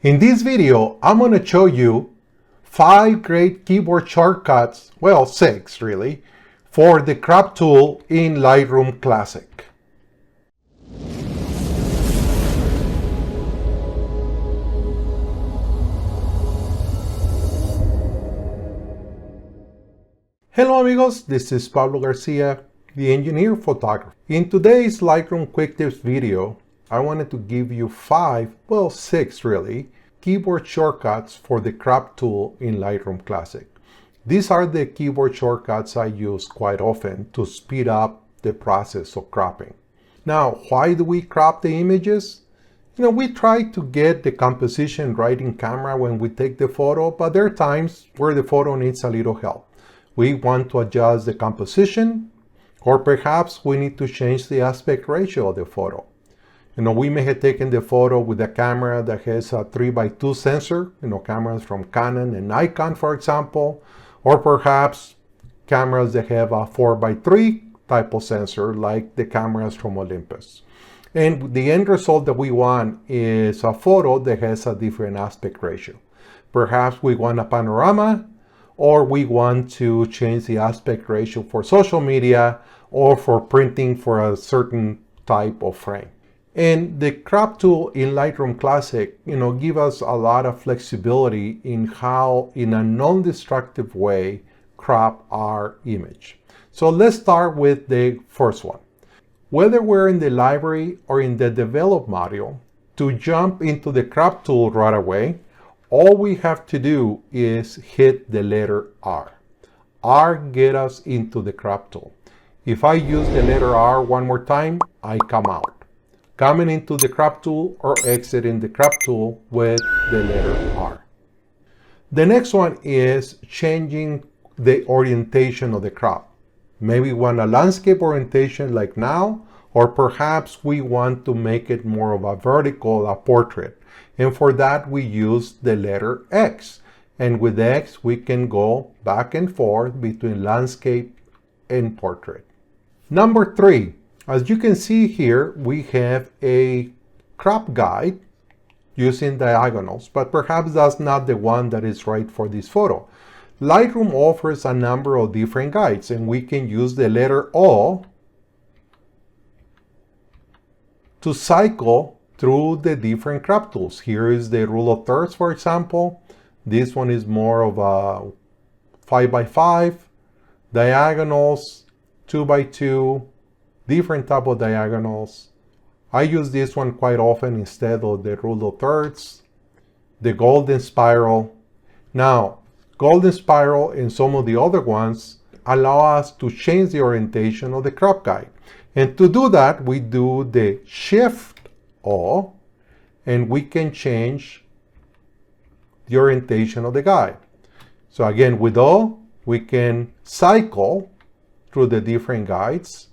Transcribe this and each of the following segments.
In this video, I'm going to show you 5 great keyboard shortcuts, well 6 really, for the crop tool in Lightroom Classic. Hello amigos, this is Pablo Garcia, the engineer photographer. In today's Lightroom Quick Tips video, I wanted to give you 6 really, keyboard shortcuts for the crop tool in Lightroom Classic. These are the keyboard shortcuts I use quite often to speed up the process of cropping. Now, why do we crop the images? We try to get the composition right in camera when we take the photo, but there are times where the photo needs a little help. We want to adjust the composition, or perhaps we need to change the aspect ratio of the photo. We may have taken the photo with a camera that has a 3x2 sensor, cameras from Canon and Nikon, for example, or perhaps cameras that have a 4x3 type of sensor, like the cameras from Olympus. And the end result that we want is a photo that has a different aspect ratio. Perhaps we want a panorama, or we want to change the aspect ratio for social media or for printing for a certain type of frame. And the crop tool in Lightroom Classic, give us a lot of flexibility in how, in a non-destructive way, crop our image. So let's start with the first one. Whether we're in the library or in the develop module, to jump into the crop tool right away, all we have to do is hit the letter R. R gets us into the crop tool. If I use the letter R one more time, I come out. Coming into the crop tool or exiting the crop tool with the letter R. The next one is changing the orientation of the crop. Maybe we want a landscape orientation like now, or perhaps we want to make it more of a vertical, a portrait. And for that, we use the letter X. And with X, we can go back and forth between landscape and portrait. Number 3, as you can see here, we have a crop guide using diagonals, but perhaps that's not the one that is right for this photo. Lightroom offers a number of different guides, and we can use the letter O to cycle through the different crop tools. Here is the rule of thirds, for example. This one is more of a 5x5, diagonals, 2x2, different type of diagonals. I use this one quite often instead of the rule of thirds, the golden spiral. Now, golden spiral and some of the other ones allow us to change the orientation of the crop guide. And to do that, we do the Shift O, and we can change the orientation of the guide. So again, with O, we can cycle through the different guides.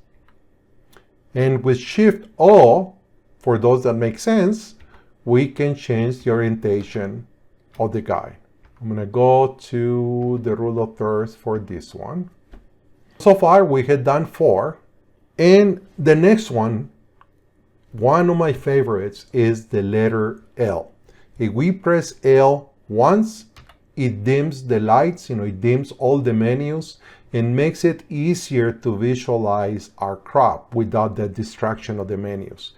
And with Shift O, for those that make sense, we can change the orientation of the guide. I'm going to go to the rule of thirds for this one. So far, we had done 4. And the next one of my favorites is the letter L. If we press L once, it dims the lights, it dims all the menus and makes it easier to visualize our crop without the distraction of the menus.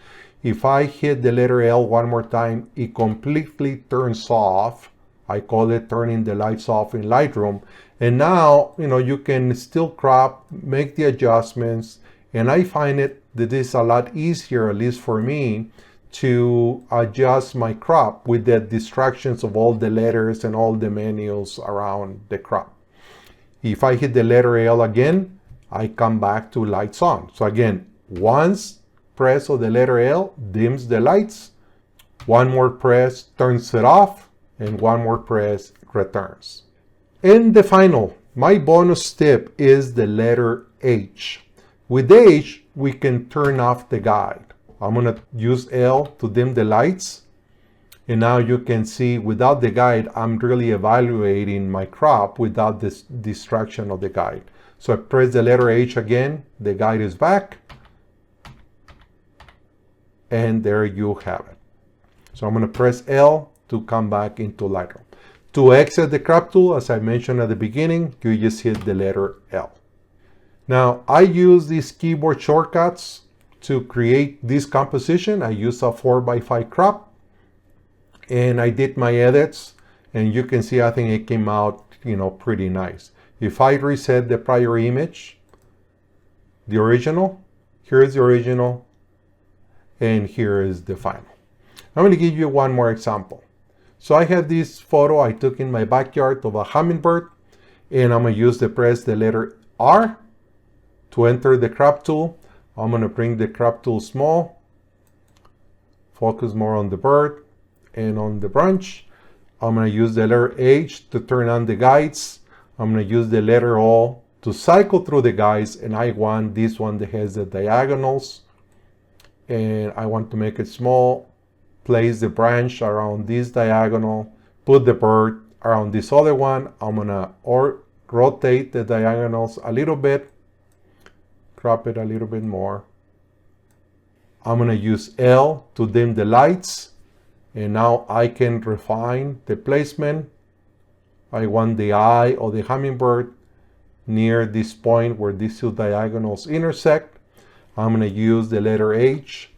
If I hit the letter L one more time, it completely turns off. I call it turning the lights off in Lightroom. And now, you can still crop, make the adjustments, and I find it that it's a lot easier, at least for me, to adjust my crop with the distractions of all the letters and all the menus around the crop. If I hit the letter L again, I come back to lights on. So again, once press of the letter L dims the lights, one more press turns it off, and one more press returns. And the final, my bonus tip is the letter H. With H, we can turn off the guide. I'm going to use L to dim the lights. And now you can see without the guide, I'm really evaluating my crop without this distraction of the guide. So I press the letter H again, the guide is back. And there you have it. So I'm going to press L to come back into Lightroom. To exit the crop tool, as I mentioned at the beginning, you just hit the letter L. Now, I use these keyboard shortcuts to create this composition. I use a 4:5 crop, and I did my edits, and you can see I think it came out, pretty nice. If I reset the prior image, the original, here's the original, and here is the final. I'm going to give you one more example. So I have this photo I took in my backyard of a hummingbird, and I'm going to press the letter R to enter the crop tool. I'm going to bring the crop tool small, focus more on the bird and on the branch. I'm going to use the letter H to turn on the guides. I'm going to use the letter O to cycle through the guides, and I want this one that has the diagonals, and I want to make it small. Place the branch around this diagonal, put the bird around this other one. I'm gonna rotate the diagonals a little bit, crop it a little bit more. I'm gonna use L to dim the lights, and now I can refine the placement. I want the eye of the hummingbird near this point where these two diagonals intersect. I'm gonna use the letter H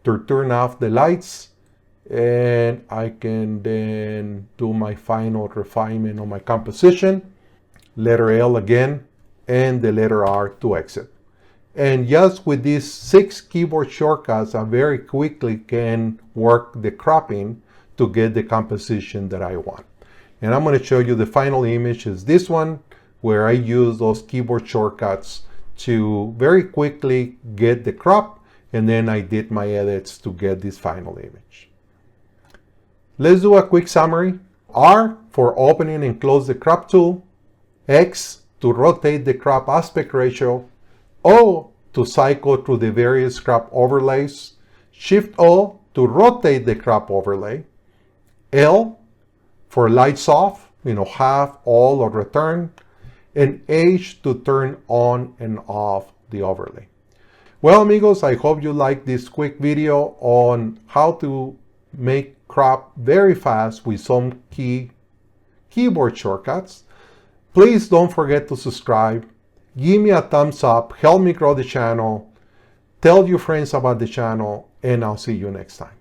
to turn off the lights, and I can then do my final refinement on my composition. Letter L again, and the letter R to exit. And just with these 6 keyboard shortcuts, I very quickly can work the cropping to get the composition that I want. And I'm going to show you the final image is this one, where I use those keyboard shortcuts to very quickly get the crop, and then I did my edits to get this final image. Let's do a quick summary. R for opening and close the crop tool. X to rotate the crop aspect ratio. O to cycle through the various crop overlays. Shift O to rotate the crop overlay. L for lights off, half, all, or return. And H to turn on and off the overlay. Well, amigos, I hope you liked this quick video on how to make crop very fast with some keyboard shortcuts. Please don't forget to subscribe. Give me a thumbs up. Help me grow the channel. Tell your friends about the channel, and I'll see you next time.